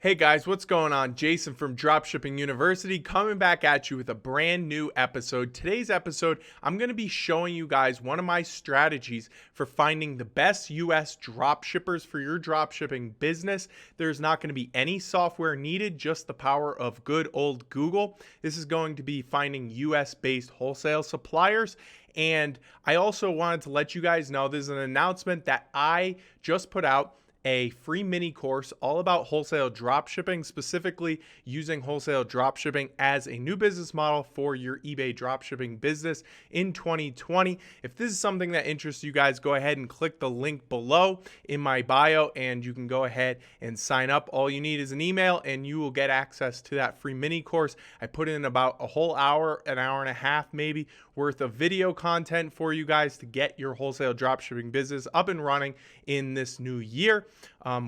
Hey guys, what's going on? Jason from Dropshipping University coming back at you with a brand new episode. Today's episode, I'm going to be showing you guys one of my strategies for finding the best US dropshippers for your dropshipping business. There's not going to be any software needed, just the power of good old Google. This is going to be finding US based wholesale suppliers. And I also wanted to let you guys know there's an announcement that I just put out, a free mini course all about wholesale dropshipping, specifically using wholesale dropshipping as a new business model for your eBay dropshipping business in 2020. If this is something that interests you guys, go ahead and click the link below in my bio and you can go ahead and sign up. All you need is an email and you will get access to that free mini course. I put in about a whole hour, an hour and a half maybe worth of video content for you guys to get your wholesale dropshipping business up and running in this new year.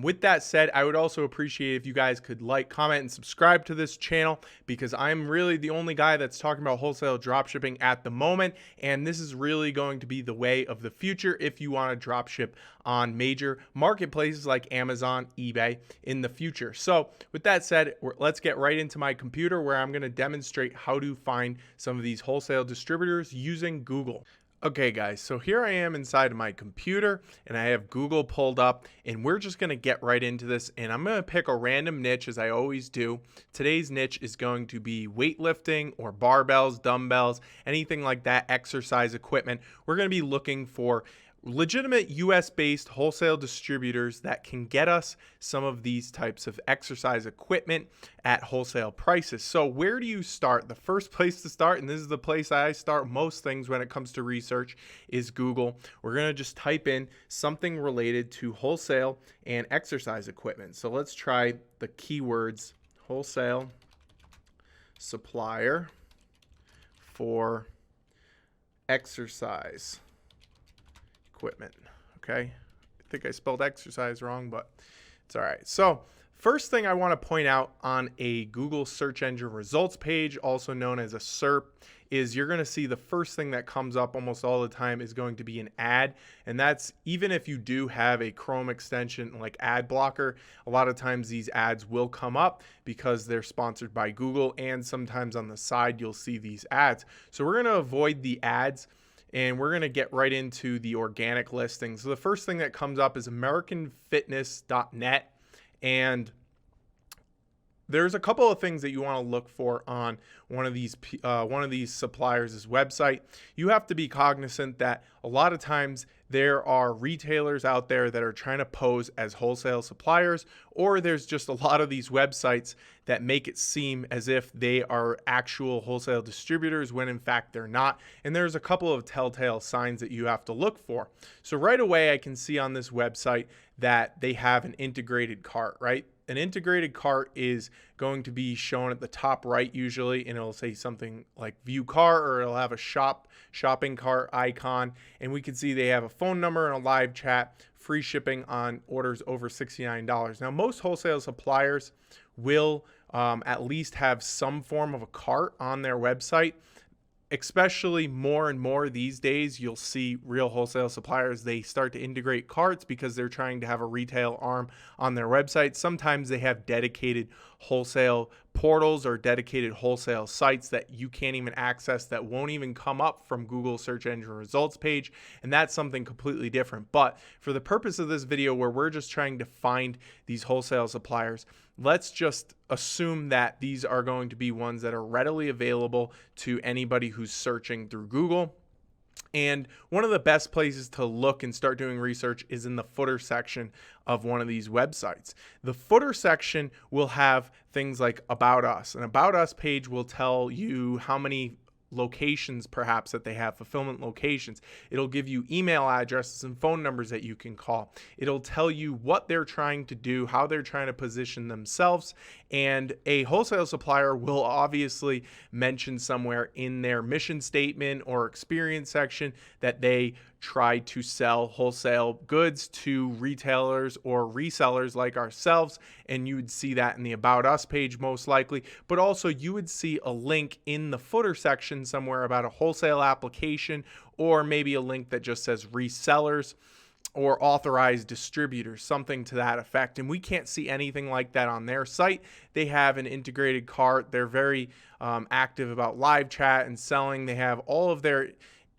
With that said, I would also appreciate if you guys could like, comment, and subscribe to this channel because I'm really the only guy that's talking about wholesale dropshipping at the moment. And this is really going to be the way of the future if you want to dropship on major marketplaces like Amazon, eBay in the future. So with that said, let's get right into my computer where I'm going to demonstrate how to find some of these wholesale distributors using Google. Okay guys, so here I am inside of my computer and I have Google pulled up and we're just going to get right into this and I'm going to pick a random niche as I always do. Today's niche is going to be weightlifting or barbells, dumbbells, anything like that, exercise equipment. We're going to be looking for legitimate US-based wholesale distributors that can get us some of these types of exercise equipment at wholesale prices. So where do you start? The first place to start, and this is the place I start most things when it comes to research, is Google. We're going to just type in something related to wholesale and exercise equipment. So let's try the keywords wholesale supplier for exercise equipment. Okay, I think I spelled exercise wrong, but it's all right. So first thing I want to point out on a Google search engine results page, also known as a SERP, is you're going to see the first thing that comes up almost all the time is going to be an ad. And that's even if you do have a Chrome extension like ad blocker, a lot of times these ads will come up because they're sponsored by Google. And sometimes on the side, you'll see these ads. So we're going to avoid the ads and we're going to get right into the organic listings. So the first thing that comes up is AmericanFitness.net. And there's a couple of things that you want to look for on one of these suppliers' website. You have to be cognizant that a lot of times there are retailers out there that are trying to pose as wholesale suppliers, or there's just a lot of these websites that make it seem as if they are actual wholesale distributors when in fact they're not. And there's a couple of telltale signs that you have to look for. So right away I can see on this website that they have an integrated cart, right? An integrated cart is going to be shown at the top right usually, and it'll say something like view cart, or it'll have a shopping cart icon. And we can see they have a phone number and a live chat, free shipping on orders over $69. Now, most wholesale suppliers will at least have some form of a cart on their website. Especially more and more these days, you'll see real wholesale suppliers, they start to integrate carts because they're trying to have a retail arm on their website. Sometimes they have dedicated wholesale portals or dedicated wholesale sites that you can't even access, that won't even come up from Google search engine results page. And that's something completely different. But for the purpose of this video, where we're just trying to find these wholesale suppliers, let's just assume that these are going to be ones that are readily available to anybody who's searching through Google. And one of the best places to look and start doing research is in the footer section of one of these websites. The footer section will have things like About Us. An About Us page will tell you how many locations perhaps that they have, fulfillment locations. It'll give you email addresses and phone numbers that you can call. It'll tell you what they're trying to do, how they're trying to position themselves. And a wholesale supplier will obviously mention somewhere in their mission statement or experience section that they try to sell wholesale goods to retailers or resellers like ourselves. And you would see that in the About Us page most likely, but also you would see a link in the footer section somewhere about a wholesale application, or maybe a link that just says resellers. or authorized distributors, something to that effect. And we can't see anything like that on their site. They have an integrated cart. They're very active about live chat and selling. They have all of their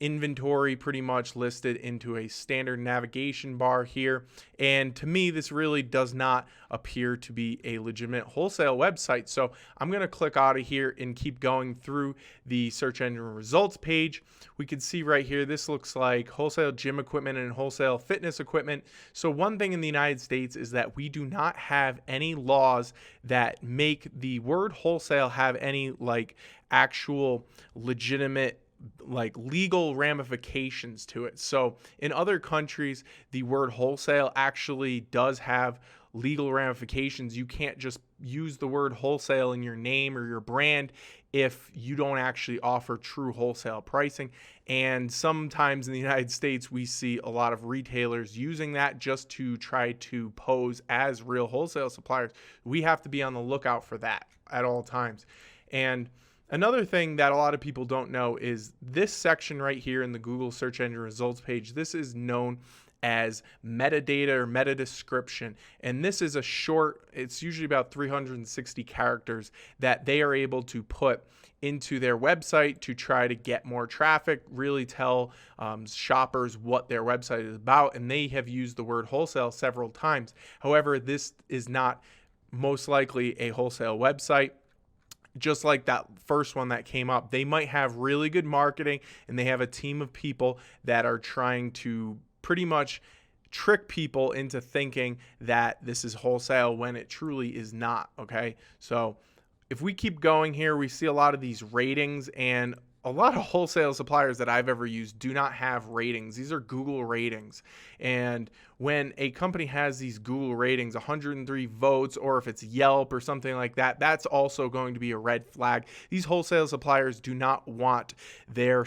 inventory pretty much listed into a standard navigation bar here. And to me, this really does not appear to be a legitimate wholesale website. So I'm going to click out of here and keep going through the search engine results page. We can see right here, this looks like wholesale gym equipment and wholesale fitness equipment. So one thing in the United States is that we do not have any laws that make the word wholesale have any like actual legitimate like legal ramifications to it. So in other countries, the word wholesale actually does have legal ramifications. You can't just use the word wholesale in your name or your brand if you don't actually offer true wholesale pricing. And sometimes in the United States, we see a lot of retailers using that just to try to pose as real wholesale suppliers. We have to be on the lookout for that at all times. And another thing that a lot of people don't know is this section right here in the Google search engine results page. This is known as metadata or meta description. And this is a short, it's usually about 360 characters that they are able to put into their website to try to get more traffic, really tell shoppers what their website is about. And they have used the word wholesale several times. However, this is not most likely a wholesale website. Just like that first one that came up, they might have really good marketing and they have a team of people that are trying to pretty much trick people into thinking that this is wholesale when it truly is not. Okay. So if we keep going here, we see a lot of these ratings, and a lot of wholesale suppliers that I've ever used do not have ratings. These are Google ratings. And when a company has these Google ratings, 103 votes, or if it's Yelp or something like that, that's also going to be a red flag. These wholesale suppliers do not want their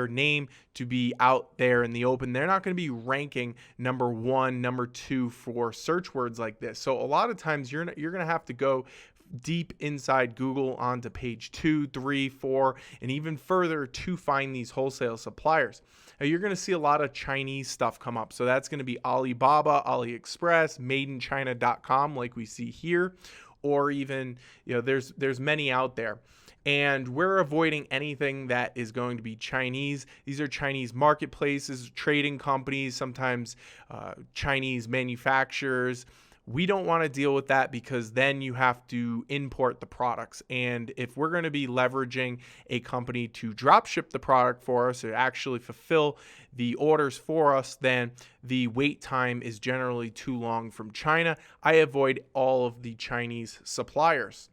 name to be out there in the open. They're not going to be ranking number 1, number 2 for search words like this. So a lot of times you're going to have to go deep inside Google onto page 2, 3, 4, and even further to find these wholesale suppliers. Now, you're going to see a lot of Chinese stuff come up. So that's going to be Alibaba, AliExpress, madeinchina.com like we see here, or even, there's many out there. And we're avoiding anything that is going to be Chinese. These are Chinese marketplaces, trading companies, sometimes Chinese manufacturers. We don't want to deal with that because then you have to import the products. And if we're going to be leveraging a company to drop ship the product for us or actually fulfill the orders for us, then the wait time is generally too long from China. I avoid all of the Chinese suppliers.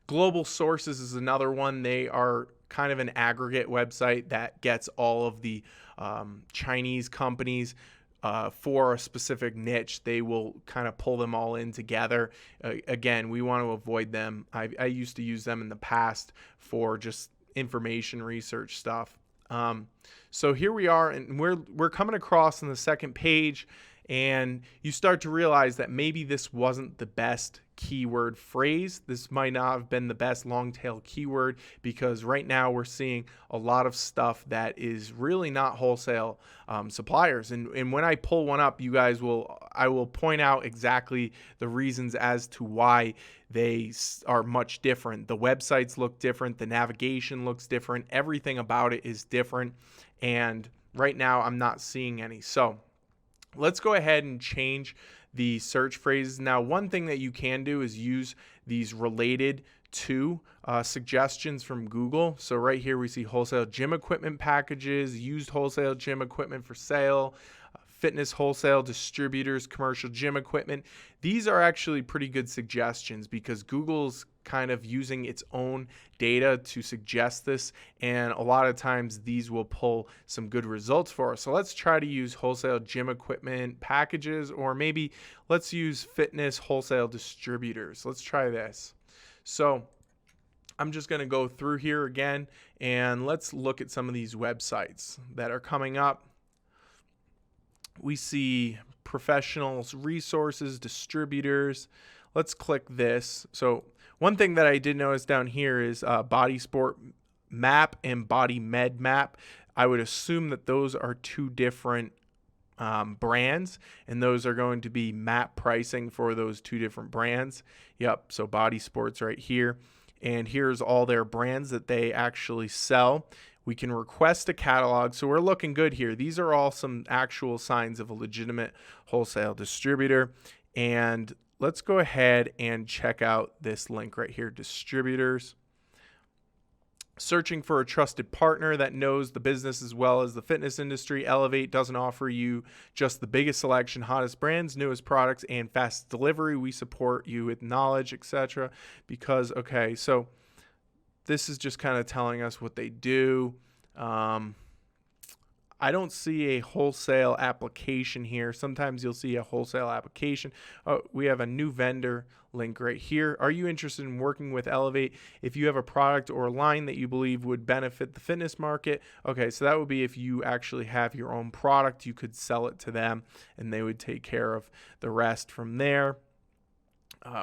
Global Sources is another one. They are kind of an aggregate website that gets all of the Chinese companies for a specific niche. They will kind of pull them all in together. Again, we want to avoid them. I used to use them in the past for just information research stuff. So here we are, and we're coming across on the second page, and you start to realize that maybe this wasn't the best keyword phrase. This might not have been the best long tail keyword, because right now we're seeing a lot of stuff that is really not wholesale suppliers. And when I pull one up, I will point out exactly the reasons as to why they are much different. The websites look different. The navigation looks different. Everything about it is different. And right now I'm not seeing any. So let's go ahead and change the search phrases. Now, one thing that you can do is use these related to suggestions from Google. So right here we see wholesale gym equipment packages, used wholesale gym equipment for sale, fitness wholesale, distributors, commercial gym equipment. These are actually pretty good suggestions because Google's kind of using its own data to suggest this, and a lot of times these will pull some good results for us. So let's try to use wholesale gym equipment packages, or maybe let's use fitness wholesale distributors. Let's try this. So I'm just going to go through here again, and let's look at some of these websites that are coming up. We see professionals, resources, distributors. Let's click this. So one thing that I did notice down here is Body Sport Map and Body Med Map. I would assume that those are two different brands, and those are going to be map pricing for those 2 different brands. Yep, so Body Sports right here. And here's all their brands that they actually sell. We can request a catalog, so we're looking good here. These are all some actual signs of a legitimate wholesale distributor. And let's go ahead and check out this link right here, Distributors. Searching for a trusted partner that knows the business as well as the fitness industry. Elevate doesn't offer you just the biggest selection, hottest brands, newest products, and fast delivery. We support you with knowledge, etc. Because, okay, so this is just kind of telling us what they do. I don't see a wholesale application here. Sometimes you'll see a wholesale application. Oh, we have a new vendor link right here. Are you interested in working with Elevate if you have a product or a line that you believe would benefit the fitness market? Okay, so that would be if you actually have your own product, you could sell it to them and they would take care of the rest from there.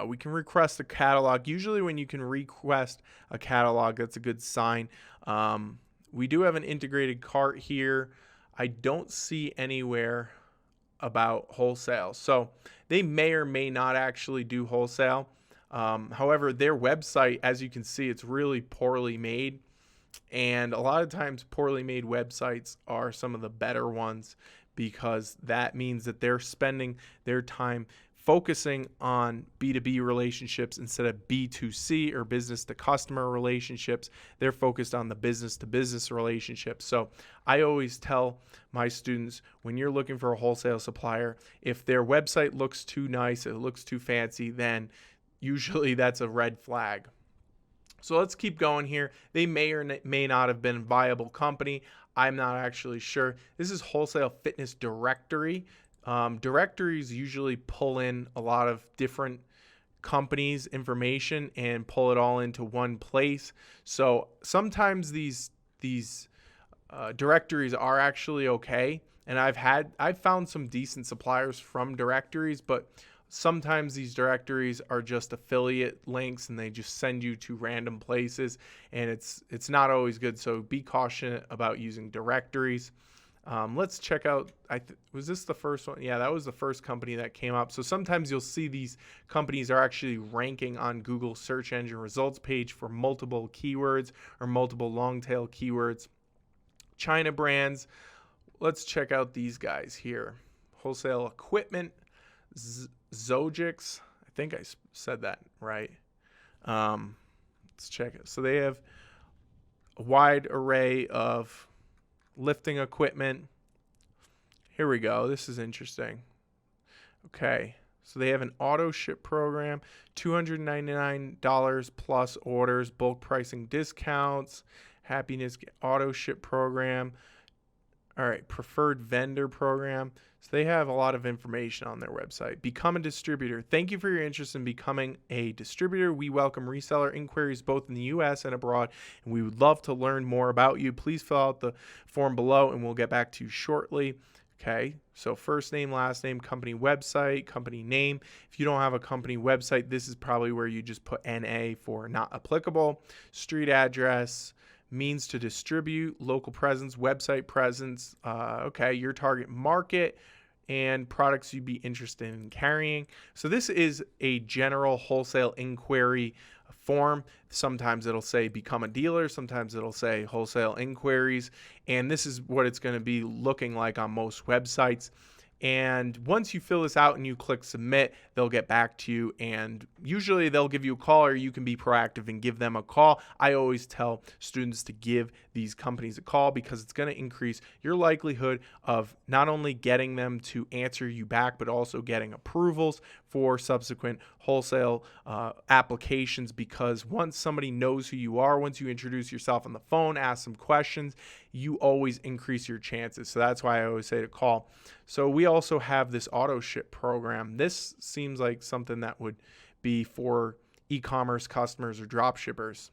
We can request a catalog. Usually when you can request a catalog, that's a good sign. We do have an integrated cart here. I don't see anywhere about wholesale. So they may or may not actually do wholesale. However, their website, as you can see, it's really poorly made. And a lot of times poorly made websites are some of the better ones because that means that they're spending their time focusing on B2B relationships instead of B2C or business to customer relationships. They're focused on the business to business relationships. So I always tell my students, when you're looking for a wholesale supplier, if their website looks too nice, it looks too fancy, then usually that's a red flag. So let's keep going here. They may or may not have been a viable company. I'm not actually sure. This is Wholesale Fitness Directory. Directories usually pull in a lot of different companies' information and pull it all into one place. So sometimes these directories are actually okay, and I've found some decent suppliers from directories, but sometimes these directories are just affiliate links and they just send you to random places, and it's not always good. So be cautious about using directories. Let's check out, was this the first one? Yeah, that was the first company that came up. So sometimes you'll see these companies are actually ranking on Google search engine results page for multiple keywords or multiple long tail keywords. China brands. Let's check out these guys here. Wholesale Equipment, Zogix. I think I said that right. Let's check it. So they have a wide array of lifting equipment. Here we go. This is interesting. Okay. So they have an auto ship program, $299 plus orders, bulk pricing discounts, happiness auto ship program. All right. Preferred vendor program. So they have a lot of information on their website. Become a distributor. Thank you for your interest in becoming a distributor. We welcome reseller inquiries both in the U.S. and abroad, and we would love to learn more about you. Please fill out the form below, and we'll get back to you shortly. Okay, so first name, last name, company website, company name. If you don't have a company website, this is probably where you just put NA for not applicable. Street address, means to distribute, local presence, website presence, okay, your target market, and products you'd be interested in carrying. So this is a general wholesale inquiry form. Sometimes it'll say become a dealer, sometimes it'll say wholesale inquiries, and this is what it's going to be looking like on most websites. And once you fill this out and you click submit, they'll get back to you, and usually they'll give you a call, or you can be proactive and give them a call. I always tell students to give these companies a call because it's going to increase your likelihood of not only getting them to answer you back, but also getting approvals for subsequent wholesale applications. Because once somebody knows who you are, once you introduce yourself on the phone, ask some questions, you always increase your chances. So that's why I always say to call. So we also have this auto ship program. This seems like something that would be for e-commerce customers or drop shippers,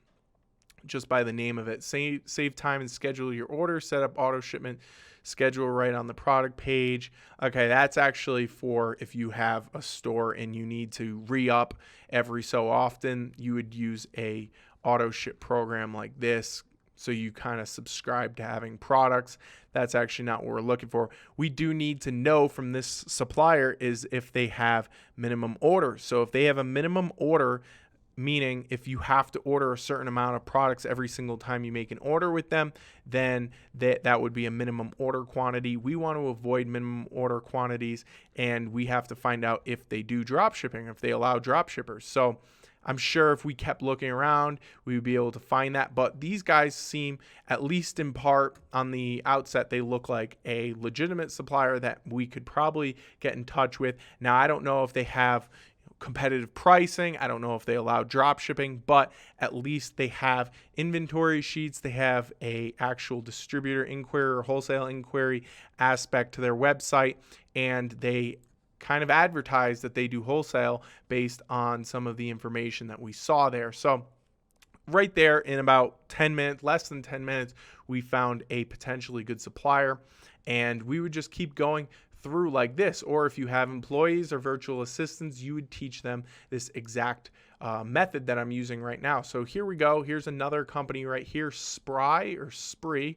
just by the name of it. Save time and schedule your order, set up auto shipment schedule right on the product page. Okay, that's actually for if you have a store and you need to re-up every so often, you would use a auto ship program like this. So you kind of subscribe to having products. That's actually not what we're looking for. We do need to know from this supplier is if they have minimum orders. So if they have a minimum order, meaning if you have to order a certain amount of products every single time you make an order with them, then that would be a minimum order quantity. We want to avoid minimum order quantities, and we have to find out if they do drop shipping, if they allow drop shippers. So I'm sure if we kept looking around, we would be able to find that. But these guys seem, at least in part on the outset, they look like a legitimate supplier that we could probably get in touch with. Now, I don't know if they have competitive pricing. I don't know if they allow drop shipping, but at least they have inventory sheets. They have a actual distributor inquiry or wholesale inquiry aspect to their website, and they kind of advertise that they do wholesale based on some of the information that we saw there. So right there, in about 10 minutes, less than 10 minutes, we found a potentially good supplier, and we would just keep going through like this. Or if you have employees or virtual assistants, you would teach them this exact method that I'm using right now. So here we go. Here's another company right here, Spree,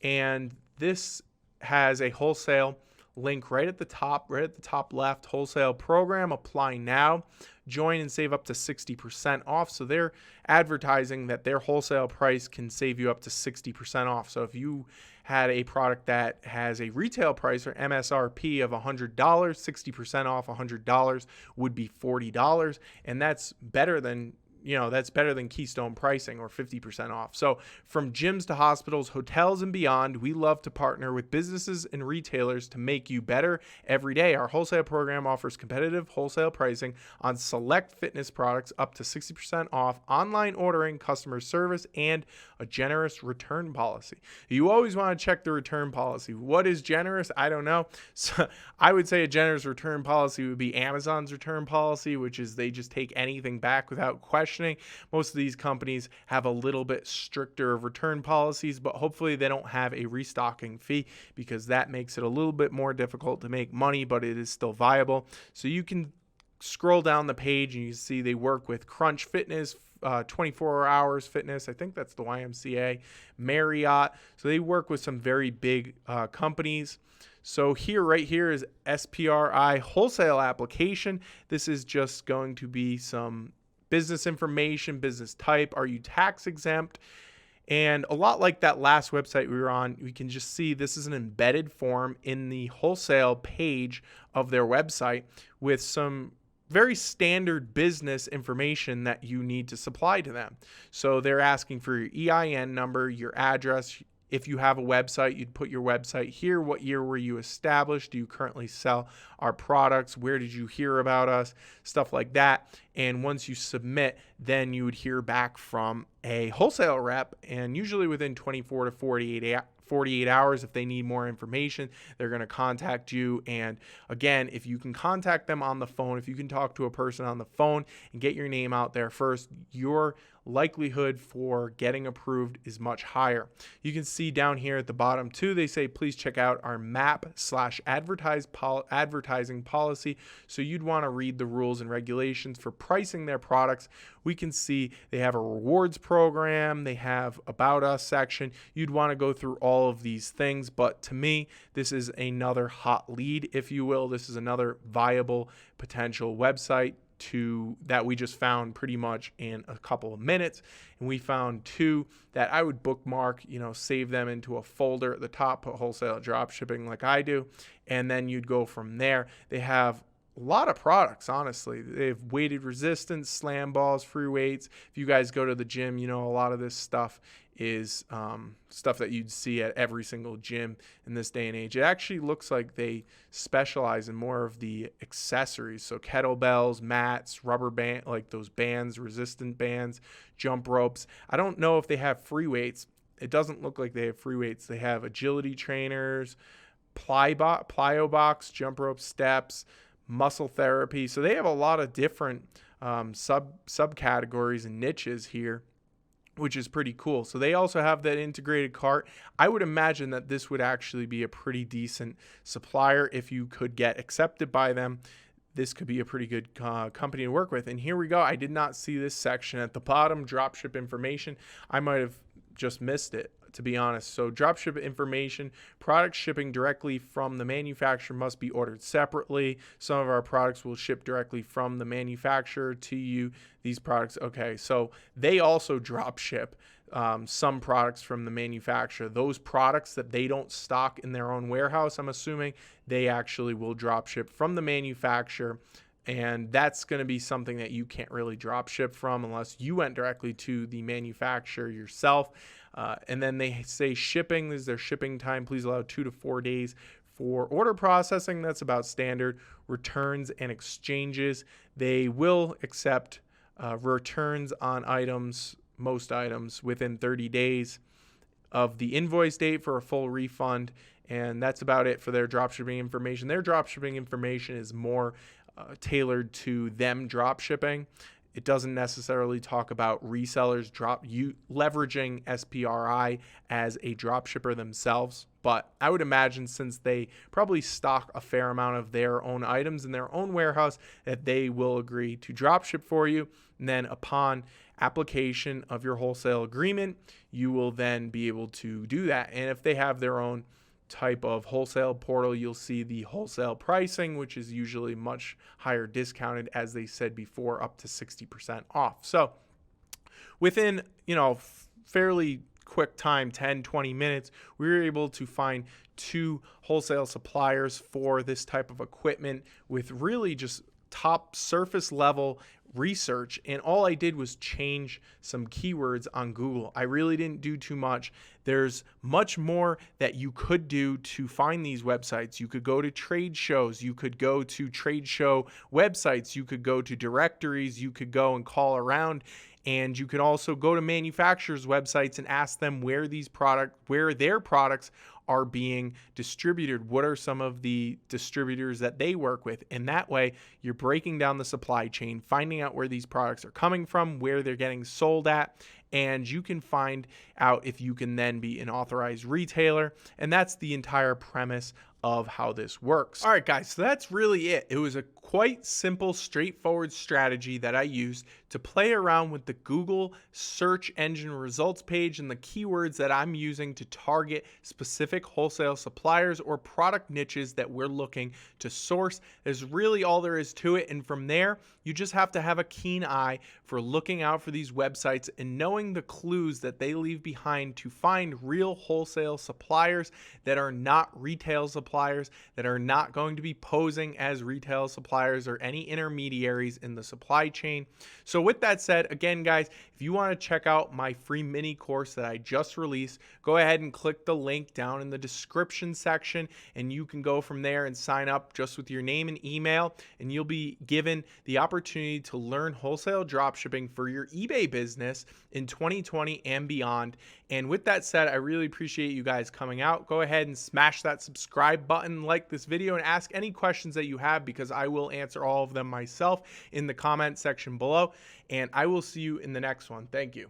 and this has a wholesale link right at the top left, wholesale program, apply now, join and save up to 60% off. So they're advertising that their wholesale price can save you up to 60% off. So if you had a product that has a retail price or MSRP of $100, 60% off $100 would be $40. And that's better than Keystone pricing, or 50% off. So from gyms to hospitals, hotels, and beyond, we love to partner with businesses and retailers to make you better every day. Our wholesale program offers competitive wholesale pricing on select fitness products, up to 60% off, online ordering, customer service, and a generous return policy. You always want to check the return policy. What is generous? I don't know. So I would say a generous return policy would be Amazon's return policy, which is they just take anything back without question. Most of these companies have a little bit stricter return policies, but hopefully they don't have a restocking fee, because that makes it a little bit more difficult to make money, but it is still viable. So you can scroll down the page and you see they work with Crunch Fitness, 24 Hours Fitness. I think that's the YMCA, Marriott. So they work with some very big companies. So right here is SPRI wholesale application. This is just going to be some business information, business type, are you tax exempt? And a lot like that last website we were on, we can just see this is an embedded form in the wholesale page of their website with some very standard business information that you need to supply to them. So they're asking for your EIN number, your address. If you have a website, you'd put your website here. What year were you established? Do you currently sell our products? Where did you hear about us? Stuff like that. And once you submit, then you would hear back from a wholesale rep, and usually within 24 to 48 hours, if they need more information, they're going to contact you. And again, if you can contact them on the phone, if you can talk to a person on the phone and get your name out there first, your likelihood for getting approved is much higher. You can see down here at the bottom too, they say, please check out our MAP/advertising policy. So you'd want to read the rules and regulations for pricing their products. We can see they have a rewards program. They have about us section. You'd want to go through all of these things. But to me, this is another hot lead, if you will. This is another viable potential website that we just found pretty much in a couple of minutes. And we found two that I would bookmark, save them into a folder at the top, put wholesale dropshipping like I do, and then you'd go from there. They have a lot of products, honestly. They have weighted resistance, slam balls, free weights. If you guys go to the gym, a lot of this stuff is stuff that you'd see at every single gym in this day and age. It actually looks like they specialize in more of the accessories. So kettlebells, mats, rubber band, like those bands, resistant bands, jump ropes. I don't know if they have free weights. It doesn't look like they have free weights. They have agility trainers, plyo box, jump rope steps, muscle therapy. So they have a lot of different subcategories and niches here, which is pretty cool. So they also have that integrated cart. I would imagine that this would actually be a pretty decent supplier. If you could get accepted by them, this could be a pretty good company to work with. And here we go. I did not see this section at the bottom, dropship information. I might have just missed it, to be honest. So dropship information, product shipping directly from the manufacturer must be ordered separately. Some of our products will ship directly from the manufacturer to you. These products, okay, so they also drop ship some products from the manufacturer. Those products that they don't stock in their own warehouse, I'm assuming, they actually will drop ship from the manufacturer. And that's going to be something that you can't really drop ship from unless you went directly to the manufacturer yourself. And then they say shipping is their shipping time. Please allow 2 to 4 days for order processing. That's about standard. Returns and exchanges. They will accept returns on items, most items, within 30 days of the invoice date for a full refund. And that's about it for their dropshipping information. Their dropshipping information is more tailored to them drop shipping. It doesn't necessarily talk about resellers leveraging SPRI as a drop shipper themselves. But I would imagine, since they probably stock a fair amount of their own items in their own warehouse, that they will agree to drop ship for you. And then upon application of your wholesale agreement, you will then be able to do that. And if they have their own type of wholesale portal, you'll see the wholesale pricing, which is usually much higher discounted, as they said before, up to 60% off. So within, fairly quick time, 10, 20 minutes, we were able to find 2 wholesale suppliers for this type of equipment with really just top surface level research. And all I did was change some keywords on Google. I really didn't do too much. There's much more that you could do to find these websites. You could go to trade shows. You could go to trade show websites. You could go to directories. You could go and call around. And you could also go to manufacturers' websites and ask them where their products are being distributed. What are some of the distributors that they work with? And that way, you're breaking down the supply chain, finding out where these products are coming from, where they're getting sold at, and you can find out if you can then be an authorized retailer. And that's the entire premise of how this works. All right, guys, so that's really it. It was a quite simple, straightforward strategy that I used to play around with the Google search engine results page and the keywords that I'm using to target specific wholesale suppliers or product niches that we're looking to source. Is really all there is to it. And from there, you just have to have a keen eye for looking out for these websites and knowing the clues that they leave behind to find real wholesale suppliers that are not retail suppliers, that are not going to be posing as retail suppliers or any intermediaries in the supply chain. So with that said, again, guys, if you want to check out my free mini course that I just released, go ahead and click the link down in the description section, and you can go from there and sign up just with your name and email, and you'll be given the opportunity to learn wholesale dropshipping for your eBay business in 2020 and beyond. And with that said, I really appreciate you guys coming out. Go ahead and smash that subscribe button, like this video, and ask any questions that you have, because I will answer all of them myself in the comment section below. And I will see you in the next one. Thank you.